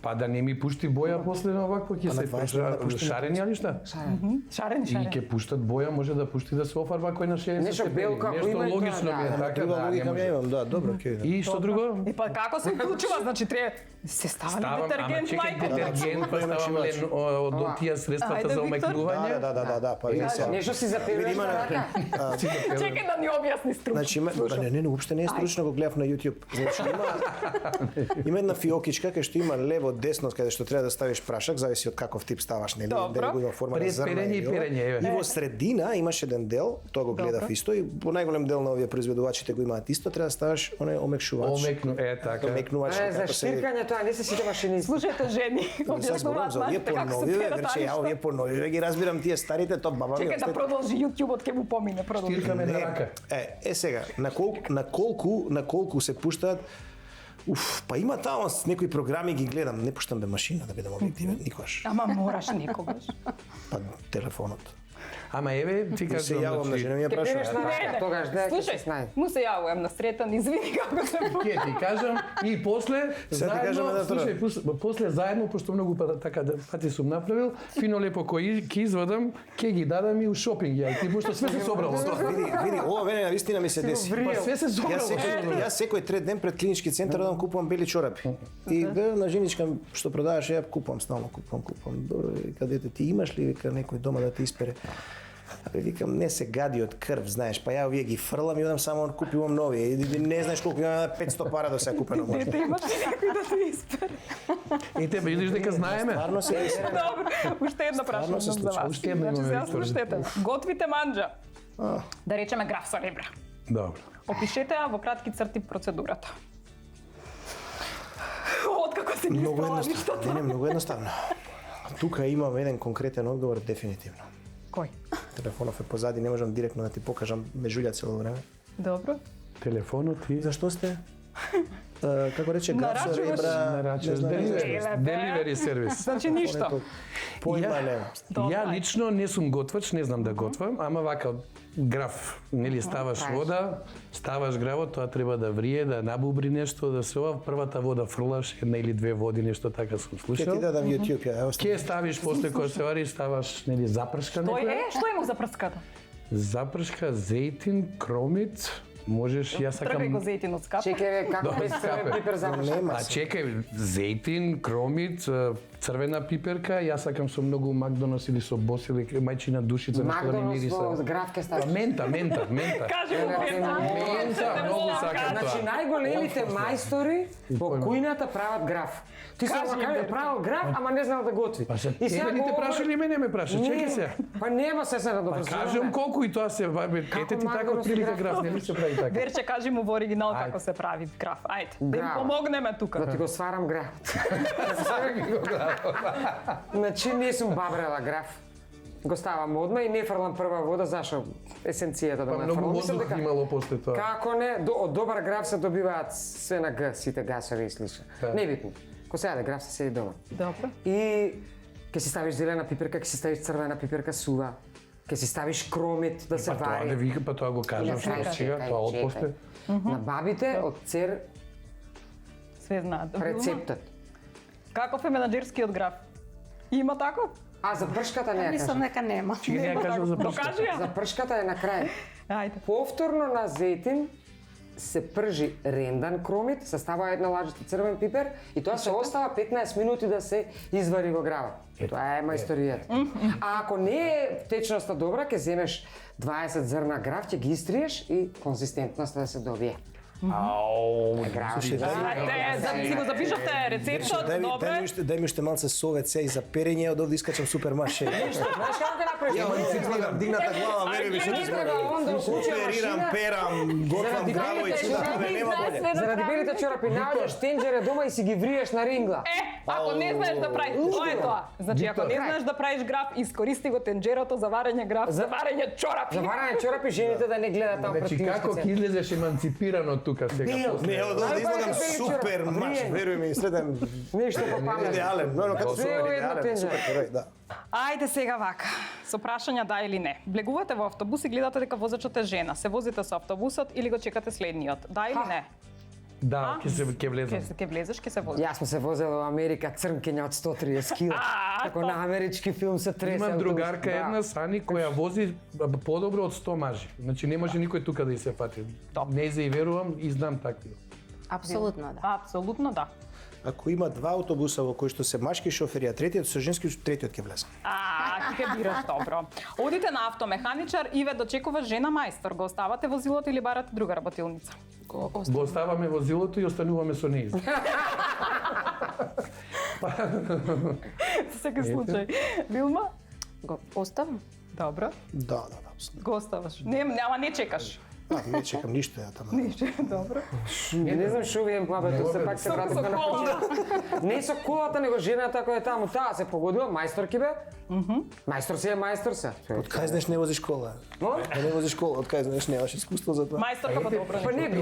Па да не ми пушти боја после на овакво ќе Па на се 20 да пушти на шарен јалишта. Шарен, И шарен. ќе пуштат боја, може да пушти да се офарба кој на 60 Нешто степени. белка, ако Нешто има и тоа, логично да. ми е Ама така, Друга да, не логика може. имам, да, добро, ќе видам. И што друго? И па како се вклучува? Значи треба се става ли детергент мајко? детергент, па ставам лен од тие средствата Ајде, за Виктор. омекнување. Да, па види се. Нешто си заперуваш Види, има на на- рака. Чекај да ни објасни стручно. Значи има, не, уопште не е стручно, го гледав на YouTube. Значи има една фиокичка кај што има лево, десно, каде што треба да ставиш прашак, зависи од каков тип ставаш, нели, Добро. дали го има форма на Пред зрна перење и или ова. перење, еве. И во средина имаш еден дел, тоа го гледав Добро. исто и по најголем дел на овие произведувачите го имаат исто, треба да ставаш оне омекшувач. Омекну, така. Омекнувач, За како се штиркање тоа не се сите машини. Слушајте, жени, Не се зборувам објаснуваат за овие нашите како се поновиве, пера верче ја овие поновиве ги разбирам, тие старите, тоа баба ми Чекај да остави. продолжи YouTube-от ќе му помине, продолжи. Штиркаме на рака. Сега, на колку се пуштаат. Па има таму некои програми ги гледам, не пуштам бе машина да бидам објективен никогаш. Ама мораш некогаш. Па телефонот. Ама еве, ти Се кажам, јавам на жена ми ја Ќе примеш на прашува. рака, тогаш да ќе се Слушај, знае. му се јавувам на сретан, извини како се Ќе ти кажам и после Сега ти кажам заедно, да слушај, после заедно пошто многу така пати сум направил, фино лепо кој ќе извадам, ќе ги дадам и у шопинг ја. Ти пошто све се собрало. Види, ова мене навистина ми се деси. Па све се собрало. Јас секој трет ден пред клинички центар одам купувам бели чорапи. И на женичка што продаваш, ја купувам, стално купувам. Добро, кадете ти имаш ли вика некој дома да те испере? Абе, викам, не се гади од крв, знаеш, па ја овие ги фрлам и одам само купувам нови. И не знаеш колку има 500 пара да се купено може. Дете, имаш ли некој да те испере? И тебе видиш дека знаеме. Стварно се иска. Добро, уште една прашање се за случи. вас. Уште една Значи, имаме, сега Викторе. слушате. Готвите манџа. Да речеме граф со ребра. Добро. Опишете ја во кратки црти процедурата. Откако се ги Многу справа едноставно. ништото. Не, многу едноставно. Тука имам еден конкретен одговор дефинитивно. Кој? Телефонов е позади, не можам директно да ти покажам, ме жулја цело време. Добро. Телефонот и Зашто сте? Како рече, граф со Нарачуваш? ребра... нарачуваш не знам, деливери сервис. Значи ништо. Поима немам. Ја лично не сум готвач, не знам да готвам, ама вака граф, нели ставаш вода, ставаш гравот, тоа треба да врие, да набубри нешто, да се ова првата вода фрлаш, една или две води, нешто така сум Ке ти слушал. дадам YouTube, ја, ево Ке ставиш после кога се вари, ставаш нели запршка Тој некоја. што има за прската? Запршка, зејтин, кромит, можеш, јас Тргај го сакам. зејтинот скап. Чекај, како Добро, без црвен скапе. пипер запрашам? Нема А се. чекај, зејтин, кромит, црвена пиперка, јас сакам со многу Макдоналдс или со Бос или мајчина душица, нешто да ми Макдоналдс во мириса. граф ке ставиш. Мента. Кажи му Мента, многу сакам Значи тоа. најголемите мајстори во кујната прават граф. Ти се Кажи, кажа Берто. правил граф, ама не знал да готви. Па се И сега тебе не те говори- праша или мене ме праша? Чекај се. Па нема се да Па добрзуваме. кажам колку и тоа се бабе, ете ти така Макдоналдс од прилика граф? граф, не ми се прави така. Верче, кажи му во оригинал Ајде. како се прави граф. Ајде, да им Граф. помогнеме тука. Да ти го сварам граф. Значи не сум бабрела граф. Го ставам одма и не фрлам прва вода, зашо есенцијата да Па ме многу фрлам. Мислам воздух дека имало после тоа. како не, од добар граф се добиваат све на Г, сите гасови и слични. Да. Небитно. Ко сега да граф се седи дома. Добро. И ќе си ставиш зелена пиперка, ќе си ставиш црвена пиперка сува, ќе си ставиш кромит да се Па тоа да вари. вика, па тоа го кажам, што Чекај, сега, чекај, тоа од чекај. после. На бабите од цер Све знаат. рецептот. Каков е менаџерскиот граф? Има таков? А за пршката не ја Мислам кажам. дека нема. Чекај, не ја кажам за пршката. Докажи ја. За пршката е на крај. Ајде. Повторно на зејтин се пржи рендан кромит, се става една лажица црвен пипер и тоа се остава 15 минути да се извари во гравот. Тоа е мајсторијата. А ако не е течноста добра, ќе земеш 20 зрна граф, ќе ги истриеш и конзистентноста да се добие. Ау, Слушај, Ајде, си го запишавте рецептот, добро е. дај ми уште малце совет се и за перење, од овде искачам супер маше. Знаеш како ќе направиш? Ја дигната глава, веруј ми, што Не ти треба он да уклучи оперирам, машина. перам, готвам Заради граво и белите чуда, чорапи, нема боле. Заради белите чорапи наоѓаш тенџере дома и си ги вриеш на рингла. Ако не знаеш да правиш, тоа е тоа. Значи, ако не Виктор. знаеш да правиш граф, искористи го тенџерото за варење граф, за варење чорапи. За варење чорапи жените да не гледат таму пред Значи како ќе излезеш еманципирано тука сега после? Не, од овде излагам супер маш, веруј ми, следен Ништо по памет. идеален, но како Све супер во едно идеален, тенџере. супер герой, да. Ајде сега вака, со прашања да или не. Влегувате во автобус и гледате дека возачот е жена. Се возите со автобусот или го чекате следниот? Да или не? Да, ќе влезам. Ќе влезеш, ќе се возиш. Јас сме се возела во Америка црнкиња од 130 кила. Како на амерички филм се тресе. Имам автобус. другарка Да. една Сани која вози подобро од 100 мажи. Значи не може никој тука да ја се фати. Не за и верувам и знам такви. Апсолутно да. Апсолутно да. Ако има два автобуса во кои што се машки шофери, а третиот со женски, третиот ќе влезе. Ти ќе бираш добро. Одите на автомеханичар и ве дочекува жена мајстор. Го оставате возилото или барате друга работилница? Го оставаме возилото и остануваме со нејзин. За секој случај. Билма? Го оставам. Добро. Да, апсолутно. Го оставаш. Нема не чекаш. Не чекам ништо ја таму. Добро. Не знам што ви е бабето, се пак се вративме на почеток. Не со колата, него жената која е таму, таа се погодила, мајстор ки бе? Мајстор си е мајстор се. Од кај знаеш не возиш кола? Но? Да не возиш кола, од кај знаеш немаш искуство за тоа? Мајсторка па добро. Па не би.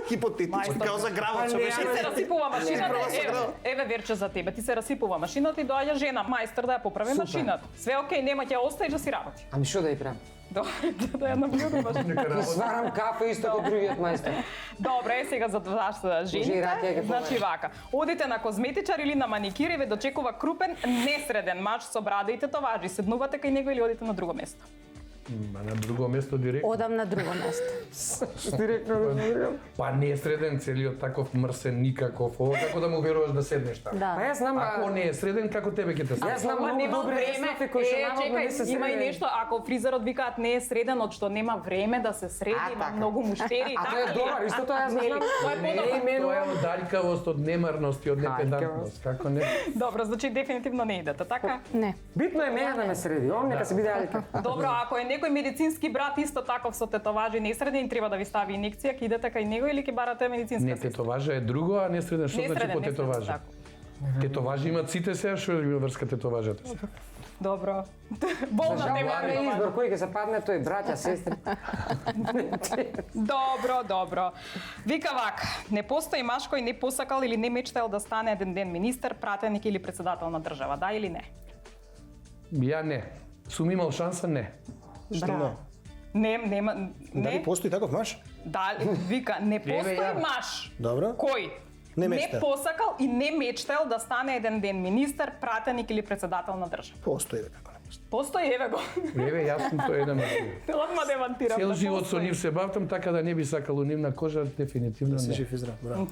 Хипотетично, као за гравот, што Па беше. не, Ти се расипува машината. прва се грал. Еве Верче за тебе. Ти се расипува машината и доаѓа жена мајстор да ја поправи Супер. машината. Све окей, нема ќе оставиш да си работи. Ами што да ја правам? Да ја наблюдуваш. Ти сварам кафе исто како другиот мајстор. Добре, сега за вас Може и жените. раке ќе Значи вака, одите на козметичар или на маникир и ве дочекува крупен, несреден маж со брада и тетоважи. Седнувате кај него или одите на друго место? На друго место директно. Одам на друго место. Директно да зборам. Па не е среден целиот таков мрсен никаков. Ово како да му веруваш да седнеш таму. Да. Па јас знам, Ако не е среден, како тебе ќе те седнеш? Јас знам Ама многу нема добри време. ресторани кои што наводно не се Чекај, има и средени. нешто, ако фризерот викаат не е среден, од што нема време да се среди, има така. многу муштери. А тоа е добар, исто тоа јас Нели? знам. Тоа е Не подобро. именувам. Тоа е од алькавост, од немарност и од непедантност. Како не? Добро, значи дефинитивно не идете, така? Не. Битно е мене да ме среди, он нека се биде алика. Добро, ако е некој медицински брат исто таков со тетоважи несреден, треба да ви стави инекција, ќе идете кај него или ќе барате медицинска Не, сестра? тетоважа е друго, а не среден. Што значи по тетоважа? така. Тетоважи имат сите сега, што има врска тетоважата. Добро. За Болна жал тема. не е избор кој ќе се падне, тој браќа, сестри. Добро, добро. Вика вака, не постои маш кој не посакал или не мечтал да стане еден ден министер, пратеник или председател на држава, да или не? Ја не. Сум имал шанса, не. Што не? Нема, Дали не. постои таков маш? Дали, вика, не постои ја. маш. Добро. Кој? Не Не мечтал. посакал и не мечтал да стане еден ден министер, пратеник или председател на држава. Постои бе како не постои. Постои, еве го. Еве, јас сум тој еден од тие. Одма демантирам. Цел да живот со постои. нив се бавтам, така да не би сакал у нивна кожа, дефинитивно Си не. жив и здрав, браво.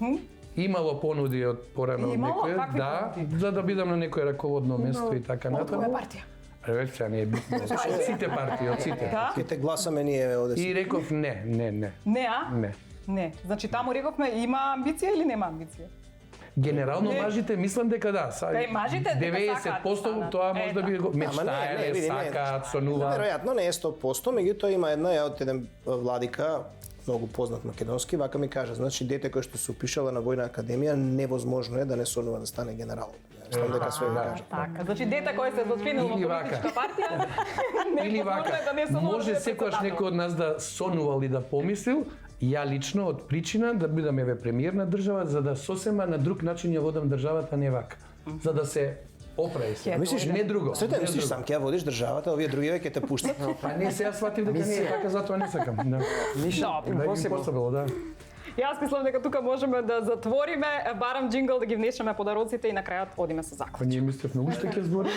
Имало понуди од порано од Имало? некој, Какви да, понуди? за да бидам на некој раководно место и така Од која натаму. партија? Реве, не е битно. Од сите партии, од сите. Да? Ке те гласаме ние оде И си. реков не. Не, а? Не. Не. Значи таму рековме има амбиција или нема амбиција? Генерално Не. мажите мислам дека да. Кај мажите дека сакаат да 90% станат. тоа може да би го Ама мечтаеле, види, сакаат, сонуваат. Веројатно не е 100%, меѓутоа има една ја од еден владика, многу познат македонски, вака ми кажа, значи дете кој што се упишала на војна академија, невозможно е да не сонува да стане генерал. Мислам дека све ви кажа. Така, значи дете кој се зачленил во Или вака. политичка партија, Или вака, да не сонува може да секојаш председател. некој од нас да сонувал и да помислил, ја лично од причина да бидам еве премиер на држава, за да сосема на друг начин ја водам државата, не вака. За да се оправи се. Мислиш, не друго. Сретен, не мислиш друго. сам ќе ја водиш државата, овие другиве ќе те пуштат. Па не, сега сватив дека не е така, затоа не сакам. Да. Добро. Impossible, да. Јас мислам дека тука можеме да затвориме, барам джингл да ги внесеме подароците и на крајот одиме со заклучок. Па ние мислевме уште ќе збориме.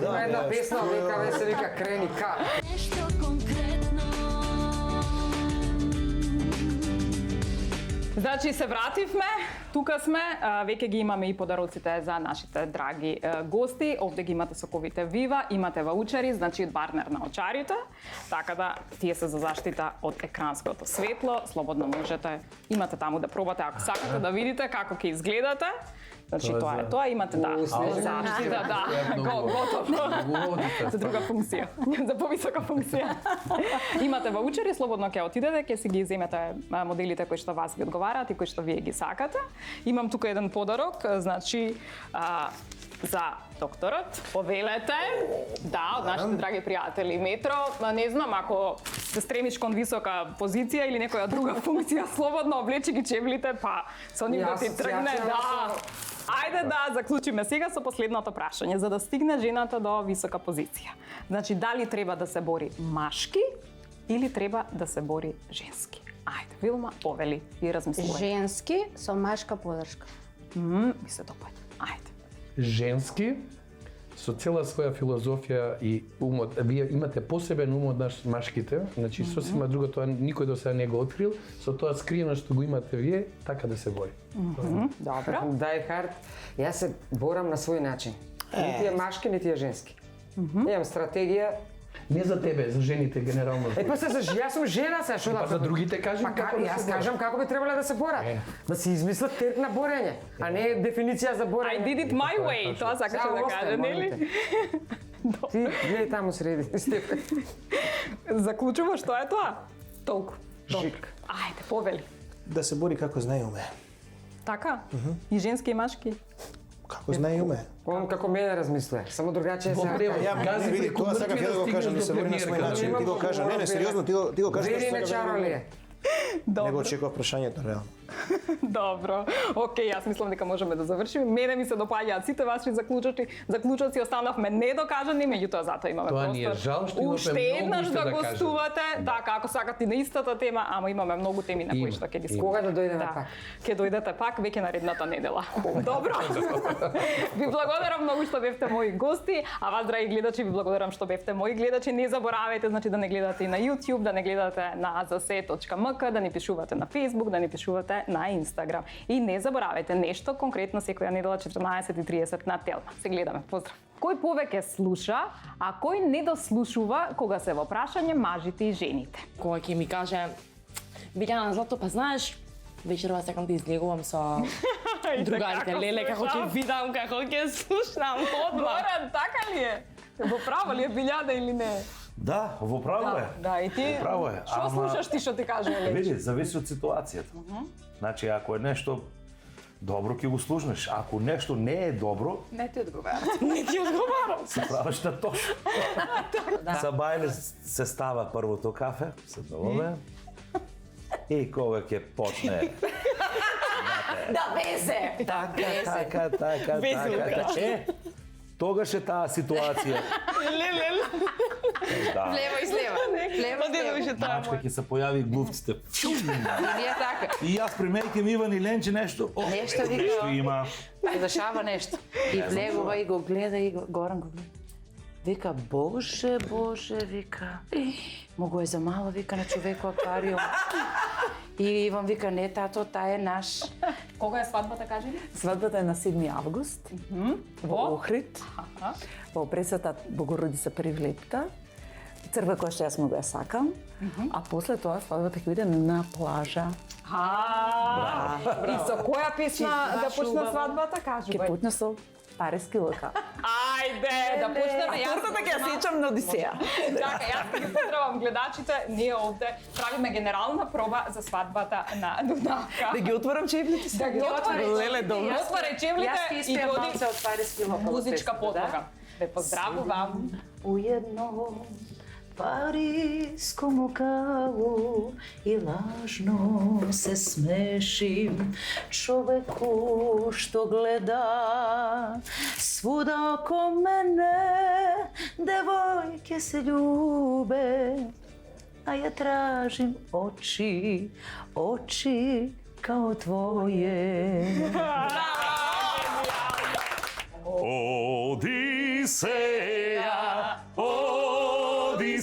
Има една песна од ВКВ се вика Крени ка. Нешто конкретно. Значи се вративме, тука сме, веќе ги имаме и подароците за нашите драги гости. Овде ги имате соковите Вива, имате ваучери, значи од Барнер на очарите, така да тие се за заштита од екранското светло, слободно можете, имате таму да пробате ако сакате да видите како ќе изгледате. Значи Тоа е тоа е за- тоа, имате да, Снежна заштита, да, готово. За друга функција, за повисока функција. Имате ваучери, слободно ќе отидете, ќе си ги земете моделите кои што вас ви одговараат и кои што вие ги сакате. Имам тука еден подарок, значи за докторот, повелете, да, од нашите драги пријатели Метро, не знам, ако се стремиш кон висока позиција или некоја друга функција, слободно облечи ги чевлите, па со нив да ти тргне, да. Ајде да заклучиме сега со последното прашање, за да стигне жената до висока позиција. Значи, дали треба да се бори машки или треба да се бори женски? Ајде, Вилма, повели и размислувај. Женски со машка подршка. Ми се допаѓа. Ајде. Женски, со цела своја филозофија и умот, вие имате посебен ум од наш машките, значи сосема друго тоа никој до сега не го открил, со тоа скриено што го имате вие, така да се бори. Добро. Die Hard, јас се борам на свој начин. Нити е машки, нити е женски. Имам стратегија. Не за тебе, за жените генерално. Па се за јас сум жена се, што да. Па за другите кажи Па како да јас се борат. кажам како би требале да се борат. Да си измислат терк на борење, а не дефиниција за I борење. did it my way, тоа сакаше Сега да остави, каже, молим нели? Ти гледај таму среди, Стефан. Заклучуваш што е тоа? Толку. Жик. Ајде, повели. Да се бори како знае и уме. Така? И женски и машки? Како знае и уме. Он како мене размислува, само другаче Во се. превод. Ја Гази види, преку тоа сакав мртви ја да го стигнеш кажам, до да се бори на премиерка. свој начин. Ти го кажа, не, сериозно, ти го кажеш Вери што не сакаш да го чаролија. Не го очекував прашањето реално. Добро. Океј, јас мислам дека можеме да завршиме. Мене ми се допаѓаат сите ваши заклучоци, останавме недокажани, меѓутоа затоа имаме Тоа простор. ни е жал што имаме уште многу еднаш уште да да гостувате, така ако сакате на истата тема, ама имаме многу теми на кои што ќе дискутираме. Кога да дојдеме пак? Ќе дојдете пак веќе наредната недела. Добро. Ви благодарам многу што бевте мои гости, а вас драги гледачи ви благодарам што бевте мои гледачи. Не заборавајте значи да не гледате и на YouTube, да не гледате на azase.mk, да ни пишувате на Facebook, да ни пишувате на Instagram. И не заборавајте нешто конкретно секоја недела 14:30 на Телма. Се гледаме. Поздрав. Кој повеќе слуша, а кој не дослушува кога се во прашање мажите и жените? Кога ќе ми каже Билјана Злато, па знаеш, вечерва сакам да излегувам со другарите, леле како ќе видам, како ќе слушнам одма. Горан, така ли е? Во право ли е Билјана или не? Да, во право е. Да, и ти. Во право е. Што слушаш ти што ти каже Еле? Види, зависи од ситуацијата. Значи, ако е нешто добро, ќе го слушнеш. Ако нешто не е добро, Не ти одговара. Не ти одговарам. се правиш на тош. Са бајле се става првото кафе, седнуваме. И кога ќе почне Да везе. така. Тогаш е таа ситуација. Леле. Да. Лево и слева. Лево и слева. Мачка ќе се појави глувците. Ние така. И јас примејќи Иван и Ленче нешто. Нешто вика. Нешто има. Се дешава нешто. И влегува и го гледа и Горан го гледа. Вика, Боже, вика. Могу е за мало, вика, на човеко аквариум. И Иван вика, не, тато, таа е наш. Кога е свадбата, кажи ли? Свадбата е на 7 август во Охрид, во Пресвета Богородица Привлепта. Црква која што јас многу ја сакам, а после тоа свадбата ќе биде на плажа. И со која песна да почне свадбата, кажи Ќе почне со Париски лука. Ајде, да почнеме. Тортата ќе ја сечам на Одисеја. Така, јас ги поздравам гледачите. Ние овде правиме генерална проба за свадбата на Дунавка. Да ги отворам чевлите. Да ги отвори. Леле, добро. Отвори чевлите Јас ќе и испеам доди малце од Париски лука. музичка подлога. Ве поздравувам. Уедно Париско мукаво и лажно се смешим човеку што гледа свуда око мене девојке се љубе а ја тражим очи као твоје.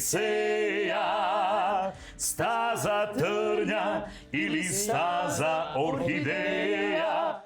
Одисеја, стаза трња или стаза орхидеја,